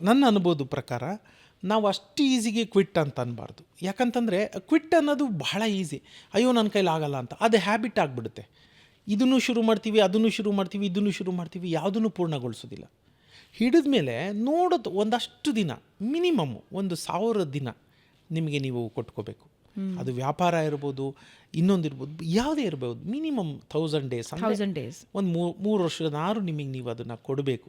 ನನ್ನ ಅನುಭವದ ಪ್ರಕಾರ ನಾವು ಅಷ್ಟು ಈಸಿಗೆ ಕ್ವಿಟ್ ಅಂತ ಅನ್ಬಾರ್ದು. ಯಾಕಂತಂದರೆ ಕ್ವಿಟ್ ಅನ್ನೋದು ಬಹಳ ಈಸಿ. ಅಯ್ಯೋ ನನ್ನ ಕೈಲಿ ಆಗಲ್ಲ ಅಂತ, ಅದು ಹ್ಯಾಬಿಟ್ ಆಗಿಬಿಡುತ್ತೆ. ಇದನ್ನು ಶುರು ಮಾಡ್ತೀವಿ, ಅದನ್ನು ಶುರು ಮಾಡ್ತೀವಿ, ಇದನ್ನು ಶುರು ಮಾಡ್ತೀವಿ, ಯಾವುದನ್ನು ಪೂರ್ಣಗೊಳಿಸೋದಿಲ್ಲ. ಹಿಡಿದ ಮೇಲೆ ನೋಡೋದು ಒಂದಷ್ಟು ದಿನ, ಮಿನಿಮಮ್ 1,000 ದಿನ ನಿಮಗೆ ನೀವು ಕೊಟ್ಕೋಬೇಕು. ಅದು ವ್ಯಾಪಾರ ಇರ್ಬೋದು, ಇನ್ನೊಂದಿರ್ಬೋದು, ಯಾವುದೇ ಇರ್ಬೋದು. ಮಿನಿಮಮ್ 1000 ಡೇಸ್, ಒಂದು 3 ವರ್ಷನಾರು ನಿಮಗೆ ನೀವು ಅದನ್ನು ಕೊಡಬೇಕು.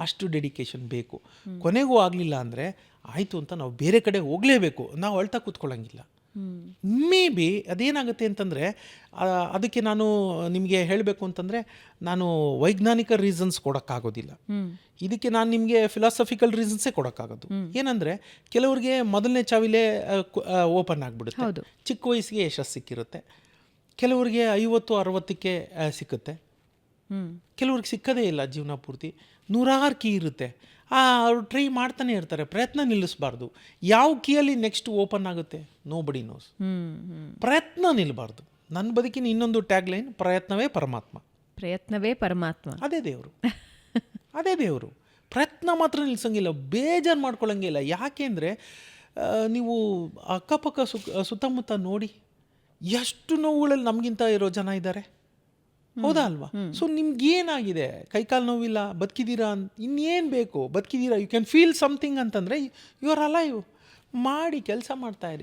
ಅಷ್ಟು ಡೆಡಿಕೇಶನ್ ಬೇಕು. ಕೊನೆಗೂ ಆಗಲಿಲ್ಲ ಅಂದರೆ ಆಯಿತು ಅಂತ ನಾವು ಬೇರೆ ಕಡೆ ಹೋಗಲೇಬೇಕು. ನಾವು ಅಳ್ತಾ ಕೂತ್ಕೊಳ್ಳೋಂಗಿಲ್ಲ. ಮೇ ಬಿ ಅದೇನಾಗುತ್ತೆ ಅಂತಂದರೆ, ಅದಕ್ಕೆ ನಾನು ನಿಮಗೆ ಹೇಳಬೇಕು ಅಂತಂದರೆ, ನಾನು ವೈಜ್ಞಾನಿಕ ರೀಸನ್ಸ್ ಕೊಡೋಕ್ಕಾಗೋದಿಲ್ಲ. ಇದಕ್ಕೆ ನಾನು ನಿಮಗೆ ಫಿಲಾಸಫಿಕಲ್ ರೀಸನ್ಸೇ ಕೊಡೋಕ್ಕಾಗೋದು. ಏನಂದರೆ, ಕೆಲವ್ರಿಗೆ ಮೊದಲನೇ ಚಾವಿಲೇ ಓಪನ್ ಆಗಿಬಿಡುತ್ತೆ, ಚಿಕ್ಕ ವಯಸ್ಸಿಗೆ ಯಶಸ್ಸು ಸಿಕ್ಕಿರುತ್ತೆ. ಕೆಲವ್ರಿಗೆ 50-60ಕ್ಕೆ ಸಿಕ್ಕುತ್ತೆ. ಕೆಲವ್ರಿಗೆ ಸಿಕ್ಕದೇ ಇಲ್ಲ ಜೀವನ ಪೂರ್ತಿ. 100 ಕೀ ಇರುತ್ತೆ, ಅವ್ರು ಟ್ರೈ ಮಾಡ್ತಾನೆ ಇರ್ತಾರೆ. ಪ್ರಯತ್ನ ನಿಲ್ಲಿಸಬಾರ್ದು. ಯಾವ ಕೀಯಲ್ಲಿ ನೆಕ್ಸ್ಟ್ ಓಪನ್ ಆಗುತ್ತೆ ನೋಬಡಿ ನೋಸ್. ಪ್ರಯತ್ನ ನಿಲ್ಲಬಾರ್ದು. ನನ್ನ ಬದುಕಿನ ಇನ್ನೊಂದು ಟ್ಯಾಗ್ಲೈನ್, ಪ್ರಯತ್ನವೇ ಪರಮಾತ್ಮ. ಪ್ರಯತ್ನವೇ ಪರಮಾತ್ಮ. ಅದೇ ದೇವರು, ಅದೇ ದೇವರು. ಪ್ರಯತ್ನ ಮಾತ್ರ ನಿಲ್ಲಿಸಂಗಿಲ್ಲ, ಬೇಜಾರು ಮಾಡ್ಕೊಳ್ಳೋಂಗಿಲ್ಲ. ಯಾಕೆ ಅಂದರೆ, ನೀವು ಅಕ್ಕಪಕ್ಕ ಸುತ್ತಮುತ್ತ ನೋಡಿ, ಎಷ್ಟು ನೋವುಗಳಲ್ಲಿ ನಮಗಿಂತ ಇರೋ ಜನ ಇದ್ದಾರೆ. ಹೌದಾ ಅಲ್ವಾ? ಸೊ ನಿಮ್ಗೇನಾಗಿದೆ? ಕೈಕಾಲು ನೋವಿಲ್ಲ, ಬದುಕಿದ್ದೀರಾ, ಇನ್ನೇನು ಬೇಕು? ಬದುಕಿದ್ದೀರಾ, ಯು ಕ್ಯಾನ್ ಫೀಲ್ ಸಮಥಿಂಗ್ ಅಂತಂದರೆ ಯು ಆರ್ ಅಲೈವ್. ಮಾಡಿ ಕೆಲಸ ಮಾಡ್ತಾಯಿರಿ.